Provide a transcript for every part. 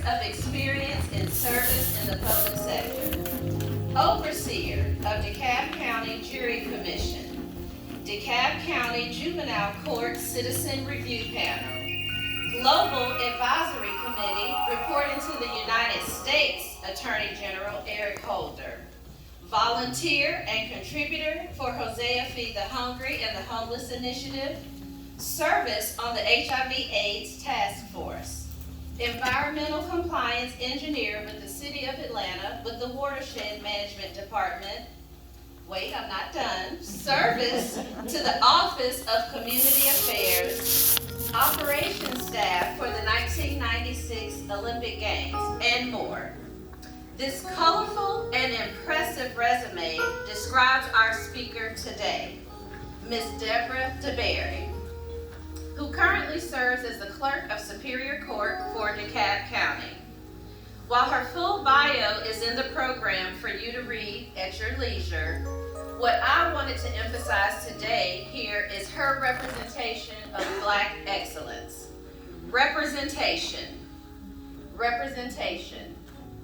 of experience in service in the public sector. Overseer of DeKalb County Jury Commission, DeKalb County Juvenile Court Citizen Review Panel, Global Advisory Committee reporting to the United States Attorney General Eric Holder, volunteer and contributor for Hosea Feed the Hungry and the Homeless Initiative, service on the HIV/AIDS Task Force, environmental compliance engineer with the City of Atlanta with the Watershed Management Department. Wait, I'm not done. Service to the Office of Community Affairs, operations staff for the 1996 Olympic Games, and more. This colorful and impressive resume describes our speaker today, Ms. Debra DeBerry, who currently serves as the Clerk of Superior Court for DeKalb County. While her full bio is in the program for you to read at your leisure, what I wanted to emphasize today here is her representation of Black excellence. Representation. Representation.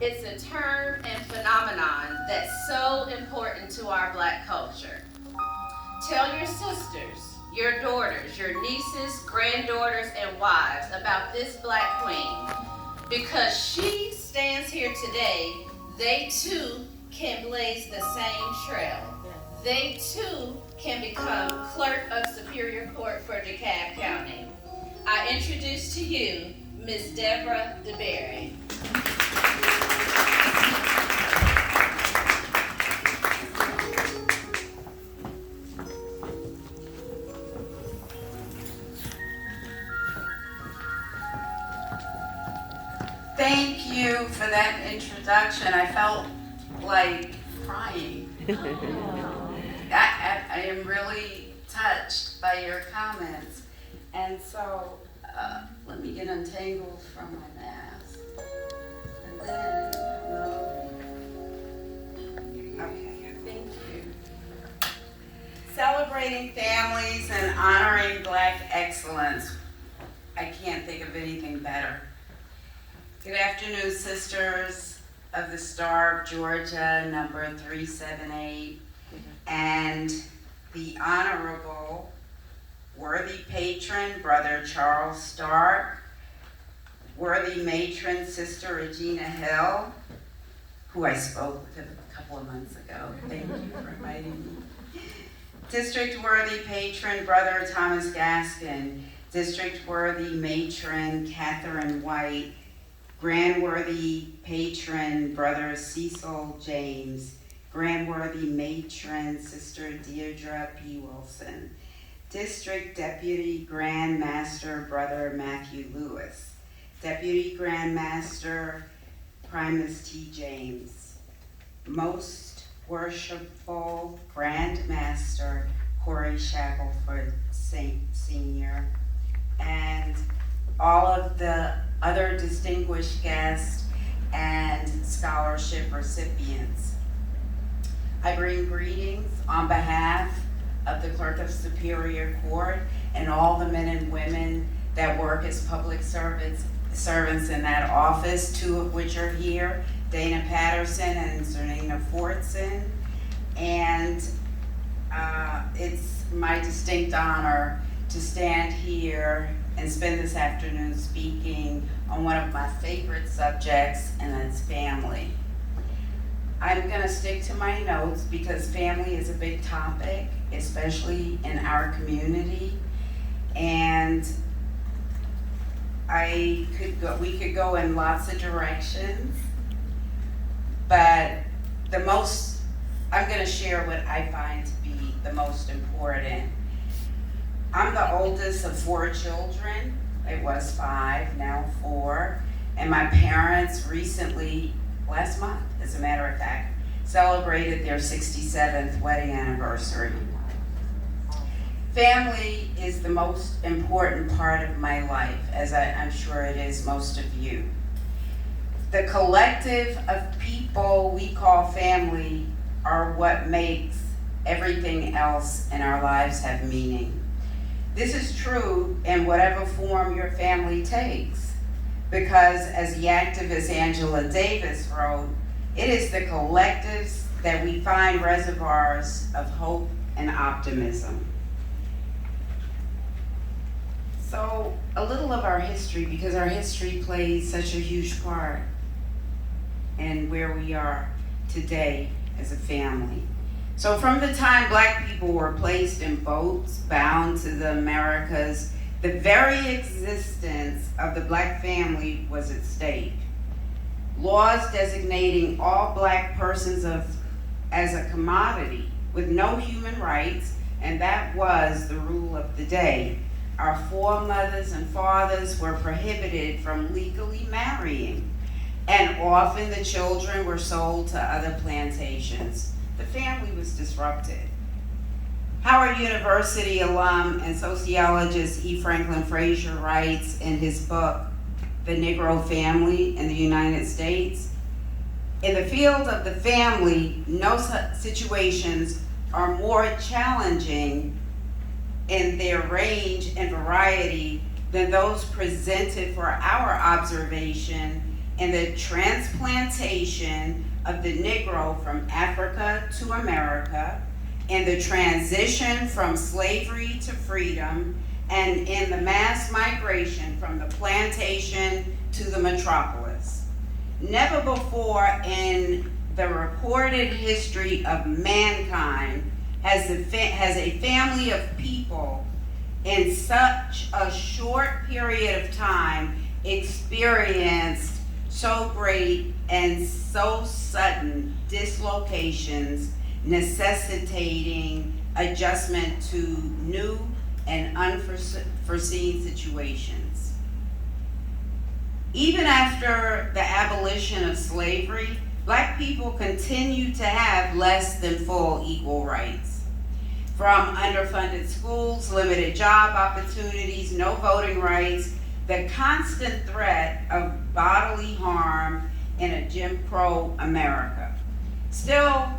It's a term and phenomenon that's so important to our Black culture. Tell your sisters, your daughters, your nieces, granddaughters, and wives about this Black queen. Because she stands here today, they too can blaze the same trail. They too can become Clerk of Superior Court for DeKalb County. I introduce to you Ms. Debra DeBerry. Thank you for that introduction. I felt like crying. I am really touched by your comments. And so, let me get untangled from my mask. And then, okay, thank you. Celebrating families and honoring Black excellence. I can't think of anything better. Good afternoon, Sisters of the Star of Georgia, number 378, and the Honorable Worthy Patron, Brother Charles Stark, Worthy Matron, Sister Regina Hill, who I spoke with a couple of months ago. Thank you for inviting me. District Worthy Patron, Brother Thomas Gaskin, District Worthy Matron, Catherine White, Grand Worthy Patron, Brother Cecil James, Grand Worthy Matron, Sister Deirdre P. Wilson, District Deputy Grand Master, Brother Matthew Lewis, Deputy Grand Master, Primus T. James, Most Worshipful Grand Master, Corey Shackelford Senior, and all of the other distinguished guests and scholarship recipients. I bring greetings on behalf of the Clerk of Superior Court and all the men and women that work as public servants in that office, two of which are here, Dana Patterson and Zernina Fortson. And it's my distinct honor to stand here and spend this afternoon speaking on one of my favorite subjects, and that's family. I'm gonna stick to my notes because family is a big topic, especially in our community. And we could go in lots of directions, but I'm gonna share what I find to be the most important. I'm the oldest of 4 children. It was 5, now 4. And my parents recently, last month, as a matter of fact, celebrated their 67th wedding anniversary. Family is the most important part of my life, as I'm sure it is most of you. The collective of people we call family are what makes everything else in our lives have meaning. This is true in whatever form your family takes. because, as the activist Angela Davis wrote, it is the collectives that we find reservoirs of hope and optimism. So, a little of our history, because our history plays such a huge part in where we are today as a family. So from the time Black people were placed in boats bound to the Americas, the very existence of the Black family was at stake. Laws designating all Black persons as a commodity with no human rights, and that was the rule of the day. Our foremothers and fathers were prohibited from legally marrying, and often the children were sold to other plantations. The family was disrupted. Howard University alum and sociologist E. Franklin Frazier writes in his book, The Negro Family in the United States, in the field of the family, no situations are more challenging in their range and variety than those presented for our observation in the transplantation of the Negro from Africa to America, in the transition from slavery to freedom, and in the mass migration from the plantation to the metropolis. Never before in the recorded history of mankind has a family of people in such a short period of time experienced so great and so sudden dislocations, necessitating adjustment to new and unforeseen situations. Even after the abolition of slavery, Black people continue to have less than full equal rights. From underfunded schools, limited job opportunities, no voting rights, the constant threat of bodily harm in a Jim Crow America. Still,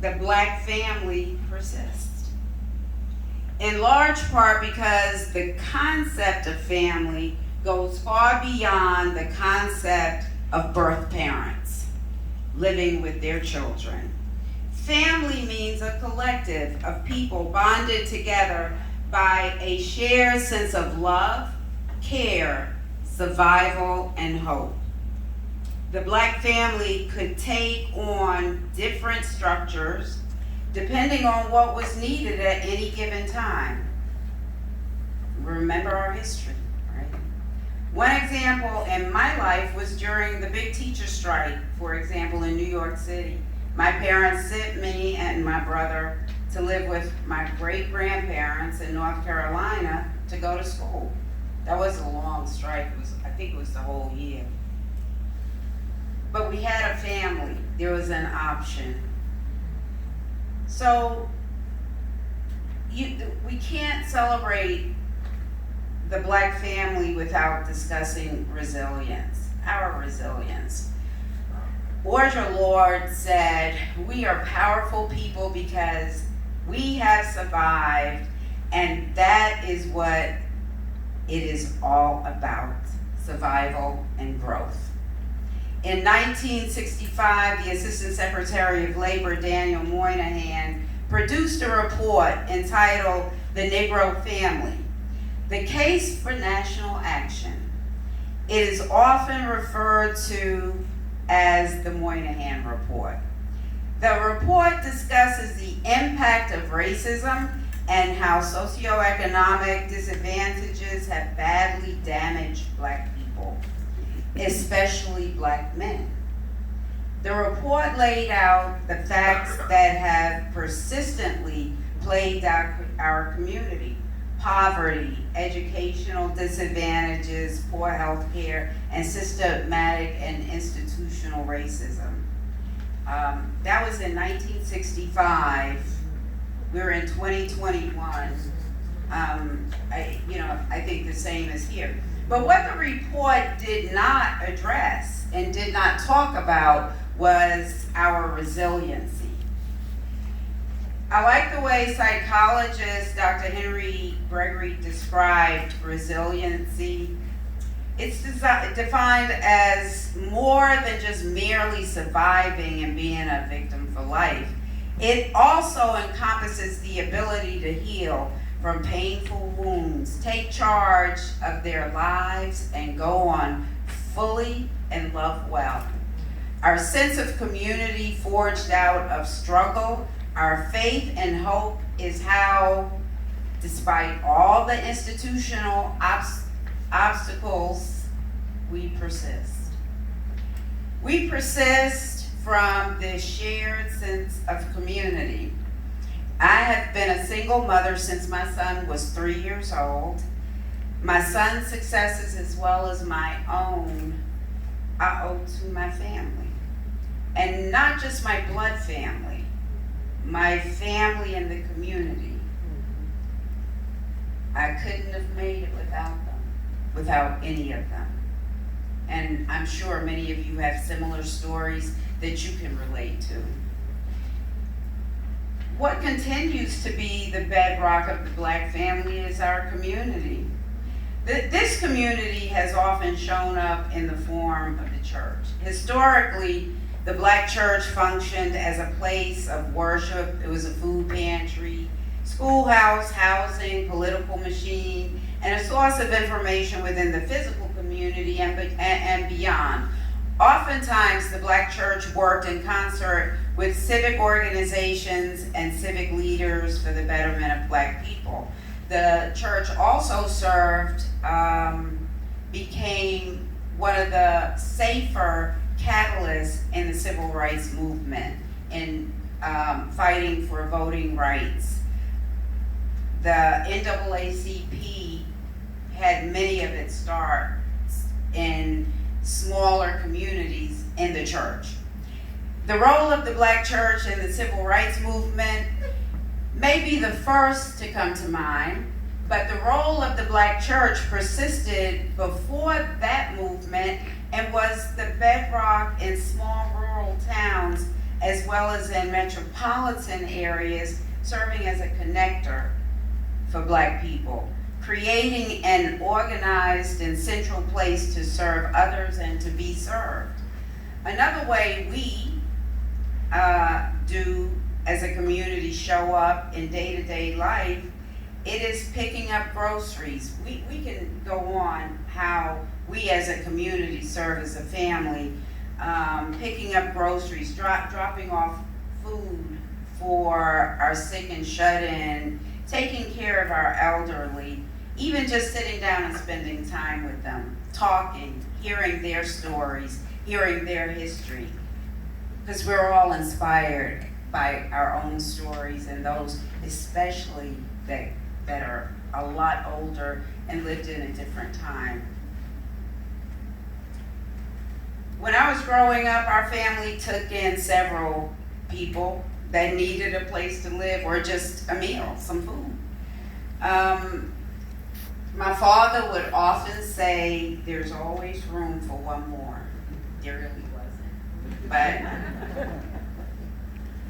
the Black family persists. In large part because the concept of family goes far beyond the concept of birth parents living with their children. Family means a collective of people bonded together by a shared sense of love, care, survival, and hope. The Black family could take on different structures depending on what was needed at any given time. Remember our history, right? One example in my life was during the big teacher strike, for example, in New York City. My parents sent me and my brother to live with my great-grandparents in North Carolina to go to school. That was a long strike. I think it was the whole year. But we had a family. There was an option. So we can't celebrate the Black family without discussing resilience, our resilience. Audre Lorde said, "We are powerful people because we have survived, and that is what it is all about, survival and growth." In 1965, the Assistant Secretary of Labor, Daniel Moynihan, produced a report entitled The Negro Family, the case for national action. It is often referred to as the Moynihan Report. The report discusses the impact of racism and how socioeconomic disadvantages have badly damaged Black people, especially Black men. The report laid out the facts that have persistently plagued our community: poverty, educational disadvantages, poor health care, and systematic and institutional racism. That was in 1965. We're in 2021. I think the same is here. But what the report did not address and did not talk about was our resiliency. I like the way psychologist Dr. Henry Gregory described resiliency. It's defined as more than just merely surviving and being a victim for life. It also encompasses the ability to heal from painful wounds, take charge of their lives, and go on fully and love well. Our sense of community forged out of struggle, our faith and hope is how, despite all the institutional obstacles, we persist. We persist from this shared sense of community. I have been a single mother since my son was 3 years old. My son's successes as well as my own I owe to my family. And not just my blood family, my family and the community. I couldn't have made it without them, without any of them. And I'm sure many of you have similar stories that you can relate to. What continues to be the bedrock of the Black family is our community. This community has often shown up in the form of the church. Historically, the Black church functioned as a place of worship. It was a food pantry, schoolhouse, housing, political machine, and a source of information within the physical community and beyond. Oftentimes, the Black church worked in concert with civic organizations and civic leaders for the betterment of Black people. The church also became one of the safer catalysts in the civil rights movement in fighting for voting rights. The NAACP had many of its starts in smaller communities in the church. The role of the Black church in the civil rights movement may be the first to come to mind, but the role of the Black church persisted before that movement and was the bedrock in small rural towns as well as in metropolitan areas, serving as a connector for Black people, creating an organized and central place to serve others and to be served. Another way we do as a community show up in day-to-day life, it is picking up groceries. We can go on how we as a community serve as a family, picking up groceries, dropping off food for our sick and shut-in, taking care of our elderly, even just sitting down and spending time with them, talking, hearing their stories, hearing their history, because we're all inspired by our own stories, and those especially that are a lot older and lived in a different time. When I was growing up, our family took in several people that needed a place to live or just a meal, some food. My father would often say, there's always room for one more. There really wasn't. But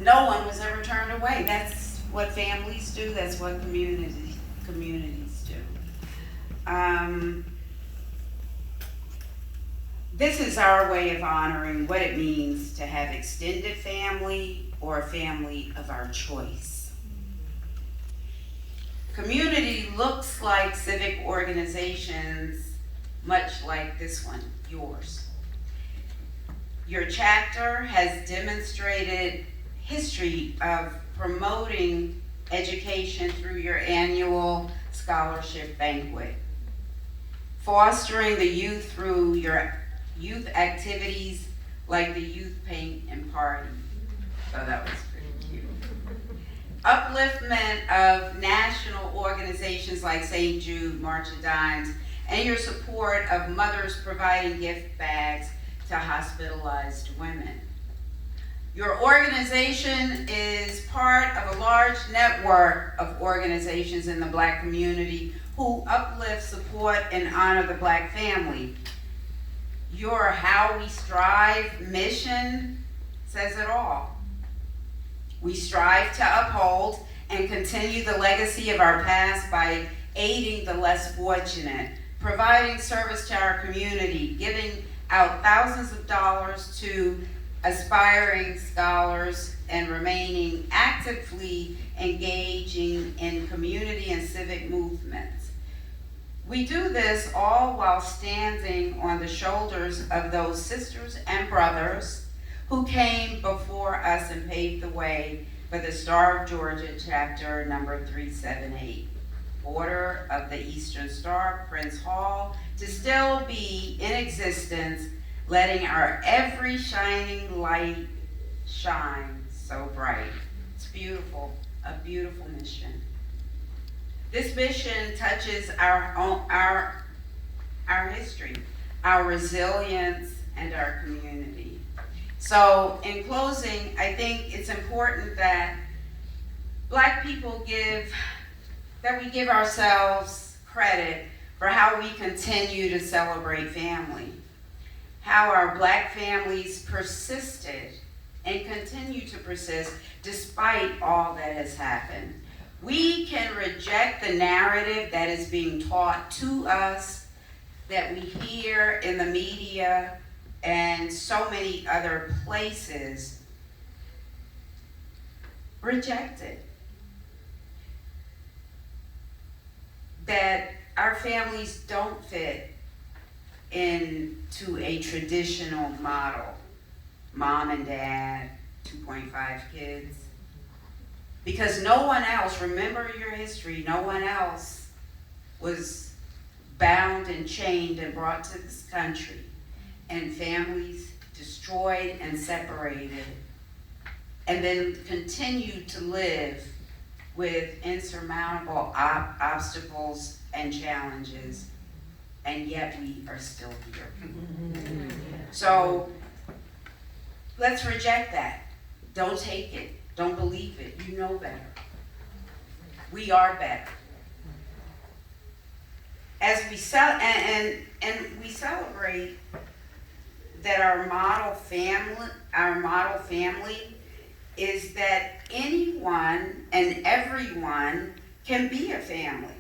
no one was ever turned away. That's what families do. That's what communities do. This is our way of honoring what it means to have extended family or a family of our choice. Community looks like civic organizations, much like this one, yours. Your chapter has demonstrated history of promoting education through your annual scholarship banquet, fostering the youth through your youth activities like the youth paint and party. So that was pretty cute. Upliftment of national organizations like St. Jude, March of Dimes, and your support of mothers providing gift bags to hospitalized women. Your organization is part of a large network of organizations in the Black community who uplift, support, and honor the Black family. Your How We Strive mission says it all. We strive to uphold and continue the legacy of our past by aiding the less fortunate providing service to our community, giving out thousands of dollars to aspiring scholars, and remaining actively engaging in community and civic movements. We do this all while standing on the shoulders of those sisters and brothers who came before us and paved the way for the Star of Georgia chapter number 378. Order of the Eastern Star, Prince Hall, to still be in existence, letting our every shining light shine so bright. It's beautiful, a beautiful mission. This mission touches our history, our resilience, and our community. So in closing, I think it's important that Black people give ourselves credit for how we continue to celebrate family, how our Black families persisted and continue to persist despite all that has happened. We can reject the narrative that is being taught to us, that we hear in the media and so many other places. Reject it. That our families don't fit into a traditional model. Mom and dad, 2.5 kids. Because no one else, remember your history, no one else was bound and chained and brought to this country, and families destroyed and separated, and then continued to live with insurmountable obstacles and challenges, and yet we are still here. So let's reject that. Don't take it. Don't believe it. You know better. We are better. As we we celebrate that our model family is that anyone and everyone can be a family.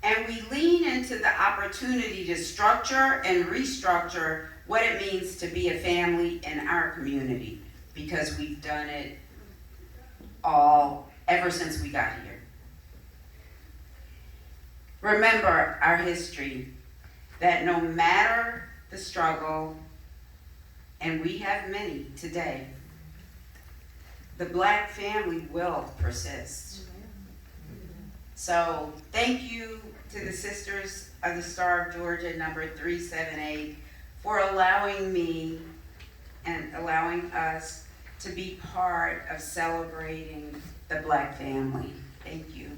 And we lean into the opportunity to structure and restructure what it means to be a family in our community, because we've done it all ever since we got here. Remember our history, that no matter the struggle, and we have many today, the Black family will persist. So thank you to the Sisters of the Star of Georgia number 378 for allowing me and allowing us to be part of celebrating the Black family. Thank you.